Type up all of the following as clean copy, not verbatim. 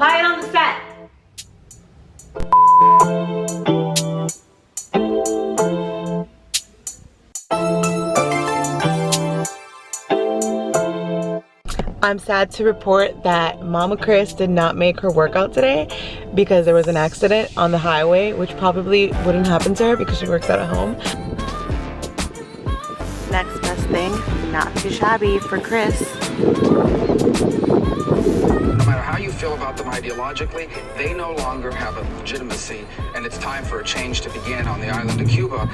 Apply it on the set. I'm sad to report that Mama Kris did not make her workout today because there was an accident on the highway, which probably wouldn't happen to her because she works out at home. Next best thing, not too shabby for Kris. No matter how you feel about them ideologically, they no longer have a legitimacy, and it's time for a change to begin on the island of Cuba.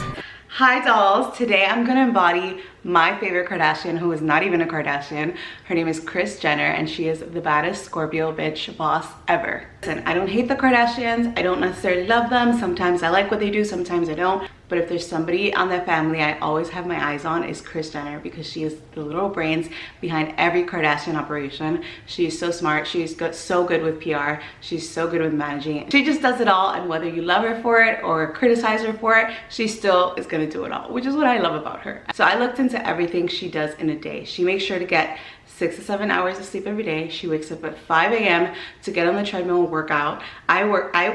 Hi dolls, today I'm gonna embody my favorite Kardashian, who is not even a Kardashian. Her name is Kris Jenner, and she is the baddest Scorpio bitch boss ever. Listen, I don't hate the Kardashians, I don't necessarily love them. Sometimes I like what they do, sometimes I don't. But if there's somebody on that family I always have my eyes on, is Kris Jenner, because she is the little brains behind every Kardashian operation. She is so smart, she's so good with PR, she's so good with managing. She just does it all, and whether you love her for it or criticize her for it, she still is gonna do it all, which is what I love about her. So I looked into everything she does in a day. She makes sure to get 6 to 7 hours of sleep every day. She wakes up at 5 a.m. to get on the treadmill and work out. I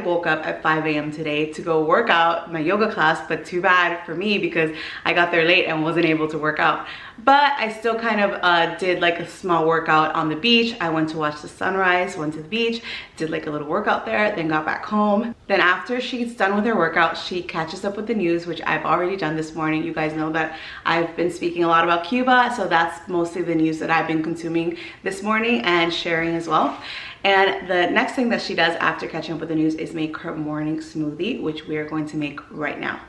woke up at 5 a.m. today to go work out my yoga class, but too bad for me because I got there late and wasn't able to work out. But I still kind of did like a small workout on the beach. I went to watch the sunrise, went to the beach, did like a little workout there, then got back home. Then after she's done with her workout, she catches up with the news, which I've already done this morning. You guys know that I've been speaking a lot about Cuba, so that's mostly the news that I've been consuming this morning and sharing as well. And the next thing that she does after catching up with the news is make her morning smoothie, which we are going to make right now.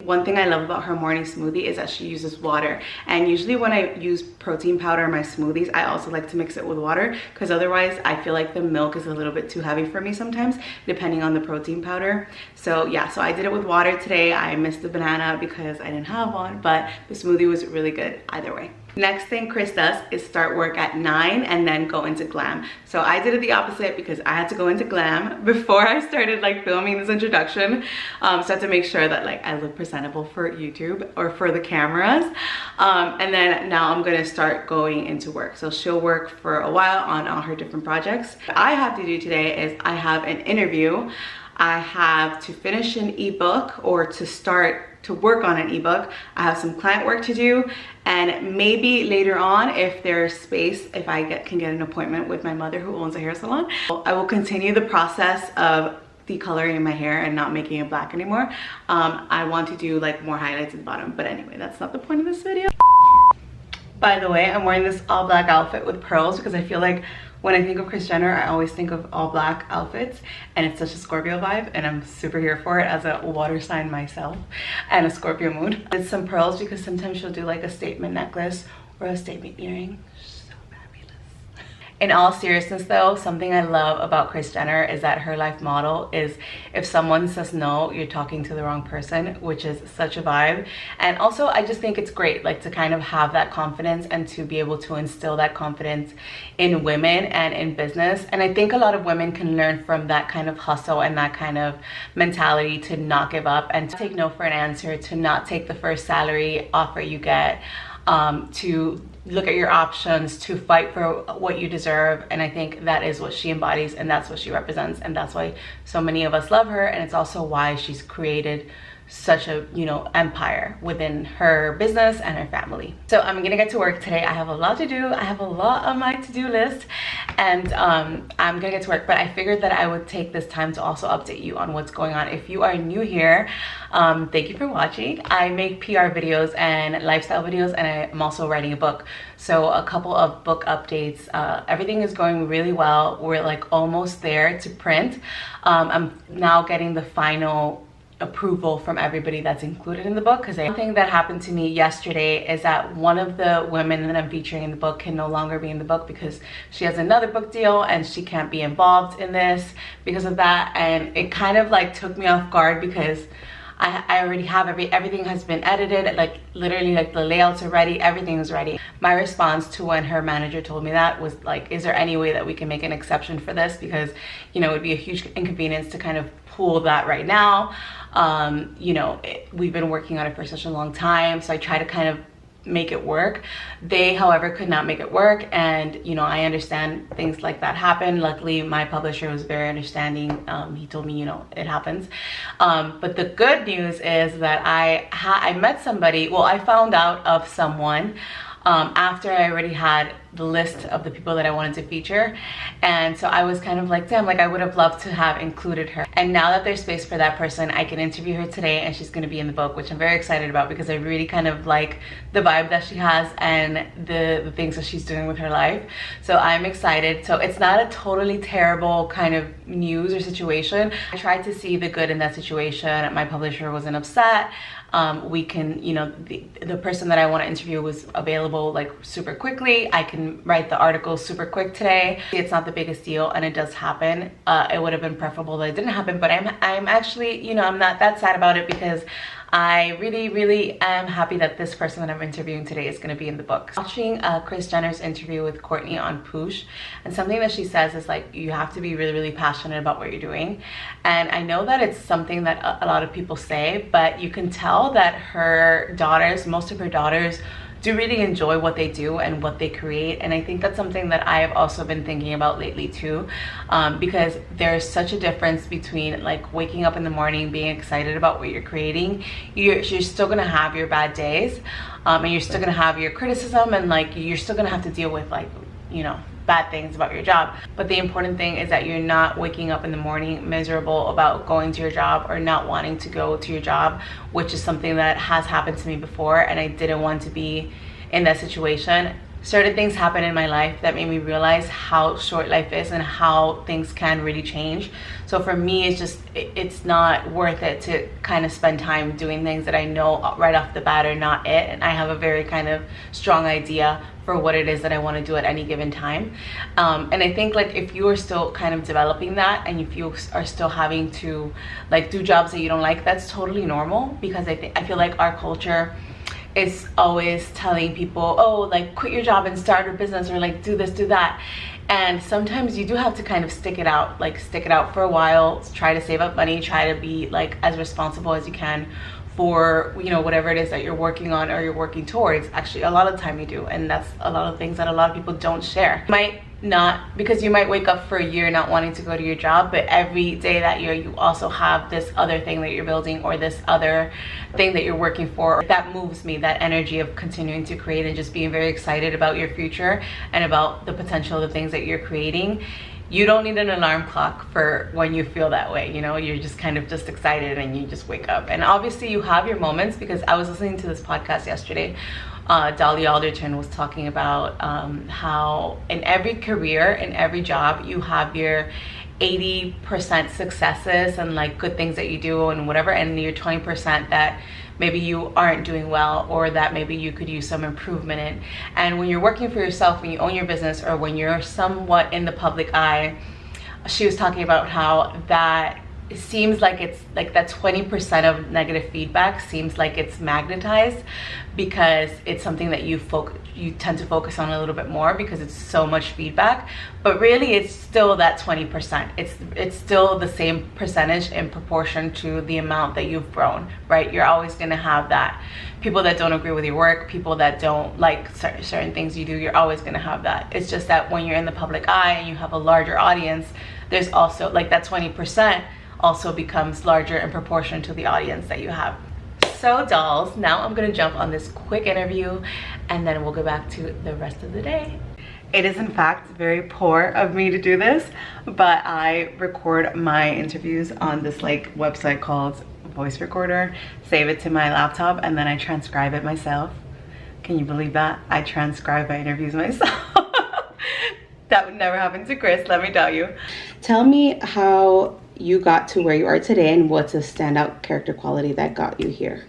One thing I love about her morning smoothie is that she uses water, and usually when I use protein powder in my smoothies, I also like to mix it with water, because otherwise I feel like the milk is a little bit too heavy for me sometimes, depending on the protein powder. So yeah, so I did it with water today. I missed the banana because I didn't have one, but the smoothie was really good either way. Next thing Kris does is start work at 9 and then go into glam. So I did it the opposite because I had to go into glam before I started like filming this introduction. So I had to make sure that like I look presentable for YouTube or for the cameras. And then now I'm gonna start going into work. So she'll work for a while on all her different projects. What I have to do today is I have an interview. I have to finish an ebook or to start to work on an ebook. I have some client work to do, and maybe later on, if there's space, if I can get an appointment with my mother who owns a hair salon, I will continue the process of decoloring my hair and not making it black anymore. I want to do like more highlights at the bottom, but anyway, that's not the point of this video. By the way, I'm wearing this all black outfit with pearls because I feel like when I think of Kris Jenner, I always think of all black outfits, and it's such a Scorpio vibe, and I'm super here for it as a water sign myself and a Scorpio moon. It's some pearls because sometimes she'll do like a statement necklace or a statement earring. So fabulous. In all seriousness though, something I love about Kris Jenner is that her life motto is, if someone says no, you're talking to the wrong person, which is such a vibe. And also I just think it's great like to kind of have that confidence and to be able to instill that confidence in women and in business. And I think a lot of women can learn from that kind of hustle and that kind of mentality to not give up and to take no for an answer, to not take the first salary offer you get, to look at your options, to fight for what you deserve. And I think that is what she embodies, and that's what she represents, and that's why so many of us love her. And it's also why she's created such a, you know, empire within her business and her family. So I'm gonna get to work today. I have a lot to do. I have a lot on my to-do list, and I'm gonna get to work, but I figured that I would take this time to also update you on what's going on. If you are new here, thank you for watching. I make PR videos and lifestyle videos, and I'm also writing a book. So a couple of book updates. Everything is going really well. We're like almost there to print. I'm now getting the final approval from everybody that's included in the book, because one thing that happened to me yesterday is that one of the women that I'm featuring in the book can no longer be in the book because she has another book deal and she can't be involved in this because of that. And it kind of like took me off guard because I already have everything has been edited, like literally like the layouts are ready, everything is ready. My response to when her manager told me that was like, is there any way that we can make an exception for this? Because, you know, it would be a huge inconvenience to kind of pull that right now. You know, we've been working on it for such a long time, so I try to kind of make it work. They, however, could not make it work, and you know, I understand things like that happen. Luckily, my publisher was very understanding. He told me, you know, it happens. But the good news is that I met somebody. Well, I found out of someone after I already had the list of the people that I wanted to feature, and so I was kind of like, damn, like I would have loved to have included her. And now that there's space for that person, I can interview her today, and she's going to be in the book, which I'm very excited about because I really kind of like the vibe that she has and the things that she's doing with her life. So I'm excited. So it's not a totally terrible kind of news or situation. I tried to see the good in that situation. My publisher wasn't upset. We can, you know, the person that I want to interview was available like super quickly. I can write the article super quick today. It's not the biggest deal, and it does happen. It would have been preferable that it didn't happen, but I'm actually, you know, I'm not that sad about it because I really am happy that this person that I'm interviewing today is going to be in the book. Watching Kris Jenner's interview with Kourtney on Poosh, and something that she says is like, you have to be really passionate about what you're doing. And I know that it's something that a lot of people say, but you can tell that her daughters, most of her daughters, do really enjoy what they do and what they create. And I think that's something that I have also been thinking about lately too, because there's such a difference between like waking up in the morning being excited about what you're creating. You're still gonna have your bad days, and you're still gonna have your criticism, and like you're still gonna have to deal with, like, you know, bad things about your job. But the important thing is that you're not waking up in the morning miserable about going to your job or not wanting to go to your job, which is something that has happened to me before, and I didn't want to be in that situation. Certain things happened in my life that made me realize how short life is and how things can really change. So for me, it's just, it's not worth it to kind of spend time doing things that I know right off the bat are not it. And I have a very kind of strong idea for what it is that I want to do at any given time. And I think like if you are still kind of developing that, and if you are still having to like do jobs that you don't like, that's totally normal, because I feel like our culture is always telling people, oh, like quit your job and start a business, or like do this, do that. And sometimes you do have to kind of stick it out, like stick it out for a while, try to save up money, try to be like as responsible as you can for, you know, whatever it is that you're working on or you're working towards. Actually, a lot of the time you do, and that's a lot of things that a lot of people don't share. Might not, because you might wake up for a year not wanting to go to your job, but every day that year you also have this other thing that you're building, or this other thing that you're working for. That moves me, that energy of continuing to create and just being very excited about your future and about the potential of the things that you're creating. You don't need an alarm clock for when you feel that way, you know, you're just kind of just excited and you just wake up. And obviously you have your moments, because I was listening to this podcast yesterday. Dolly Alderton was talking about how in every career, in every job, you have your 80% successes and like good things that you do and whatever, and your 20% that maybe you aren't doing well, or that maybe you could use some improvement in. And when you're working for yourself, when you own your business, or when you're somewhat in the public eye, she was talking about how that it seems like it's like that 20% of negative feedback seems like it's magnetized, because it's something that you tend to focus on a little bit more because it's so much feedback. But really it's still that 20%. It's still the same percentage in proportion to the amount that you've grown, right? You're always going to have that. People that don't agree with your work, people that don't like certain things you do, you're always going to have that. It's just that when you're in the public eye and you have a larger audience, there's also like that 20% also becomes larger in proportion to the audience that you have. So dolls, now I'm gonna jump on this quick interview and then we'll go back to the rest of the day. It is in fact very poor of me to do this, but I record my interviews on this like website called Voice Recorder, save it to my laptop, and then I transcribe it myself. Can you believe that? I transcribe my interviews myself. That would never happen to Kris, let me tell you. Tell me how you got to where you are today, and what's a standout character quality that got you here?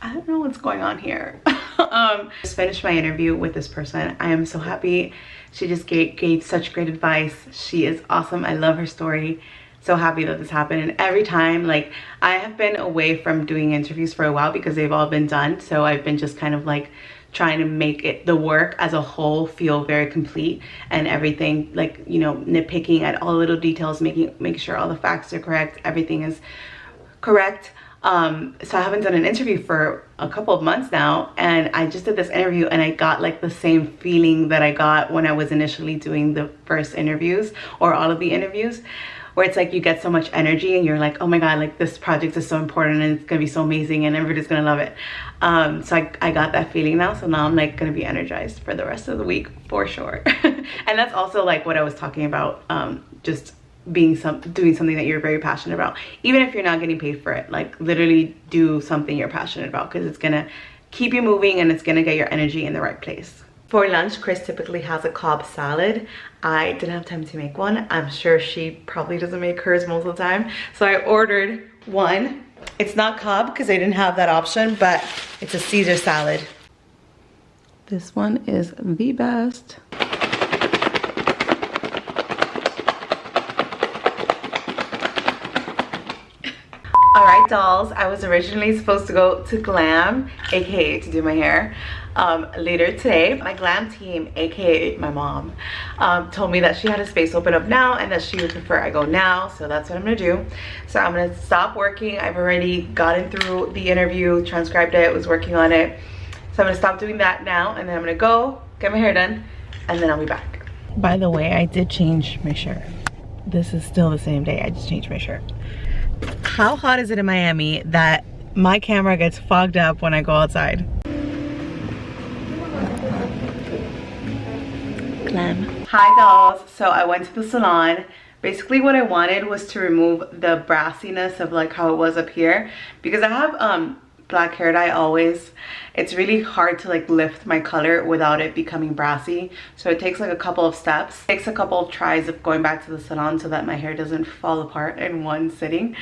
I don't know what's going on here. Just finished my interview with this person. I am so happy. She just gave such great advice. She is awesome. I love her story. So happy that this happened. And every time, like, I have been away from doing interviews for a while because they've all been done, so I've been just kind of like trying to make it, the work as a whole, feel very complete, and everything, like, you know, nitpicking at all little details, making sure all the facts are correct, everything is correct. So I haven't done an interview for a couple of months now, and I just did this interview and I got like the same feeling that I got when I was initially doing the first interviews, or all of the interviews, where it's like you get so much energy and you're like, oh my god, like this project is so important and it's gonna be so amazing and everybody's gonna love it. So I got that feeling now, so now I'm like gonna be energized for the rest of the week for sure. And that's also like what I was talking about, just doing something that you're very passionate about, even if you're not getting paid for it. Like literally do something you're passionate about, because it's gonna keep you moving and it's gonna get your energy in the right place. For lunch, Kris typically has a Cobb salad. I didn't have time to make one. I'm sure she probably doesn't make hers most of the time, so I ordered one. It's not Cobb because I didn't have that option, but it's a Caesar salad. This one is the best. Alright dolls, I was originally supposed to go to Glam, aka to do my hair, later today. My Glam team, aka my mom, told me that she had a space open up now and that she would prefer I go now, so that's what I'm gonna do. So I'm gonna stop working. I've already gotten through the interview, transcribed it, was working on it. So I'm gonna stop doing that now, and then I'm gonna go get my hair done, and then I'll be back. By the way, I did change my shirt. This is still the same day, I just changed my shirt. How hot is it in Miami that my camera gets fogged up when I go outside? Glam. Hi dolls. So I went to the salon. Basically what I wanted was to remove the brassiness of like how it was up here, because I have black hair dye always. It's really hard to like lift my color without it becoming brassy, so it takes like a couple of steps. It takes a couple of tries of going back to the salon so that my hair doesn't fall apart in one sitting.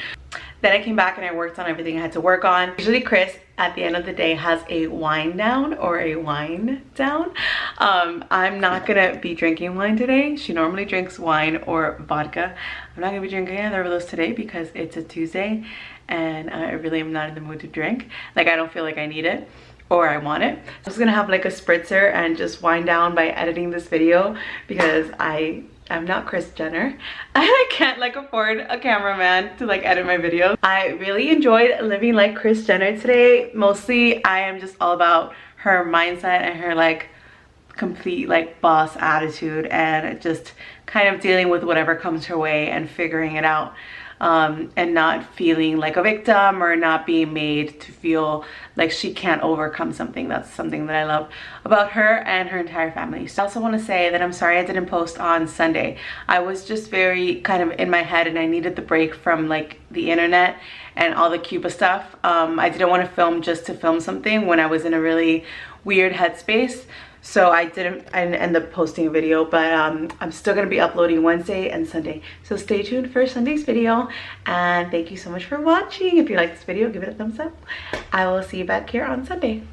Then I came back and I worked on everything I had to work on. Usually Kris at the end of the day has a wind down or a wine down. I'm not gonna be drinking wine today. She normally drinks wine or vodka. I'm not gonna be drinking either of those today because it's a Tuesday and I really am not in the mood to drink. Like I don't feel like I need it or I want it. I'm just gonna have like a spritzer and just wind down by editing this video, because I'm not Kris Jenner. I can't like afford a cameraman to like edit my videos. I really enjoyed living like Kris Jenner today. Mostly I am just all about her mindset and her like complete like boss attitude, and just kind of dealing with whatever comes her way and figuring it out. And not feeling like a victim or not being made to feel like she can't overcome something. That's something that I love about her and her entire family. So I also want to say that I'm sorry I didn't post on Sunday. I was just very kind of in my head and I needed the break from like the internet and all the Cuba stuff. I didn't want to film just to film something when I was in a really weird headspace. So I didn't end up posting a video, but I'm still gonna be uploading Wednesday and Sunday. So stay tuned for Sunday's video, and thank you so much for watching. If you like this video, give it a thumbs up. I will see you back here on Sunday.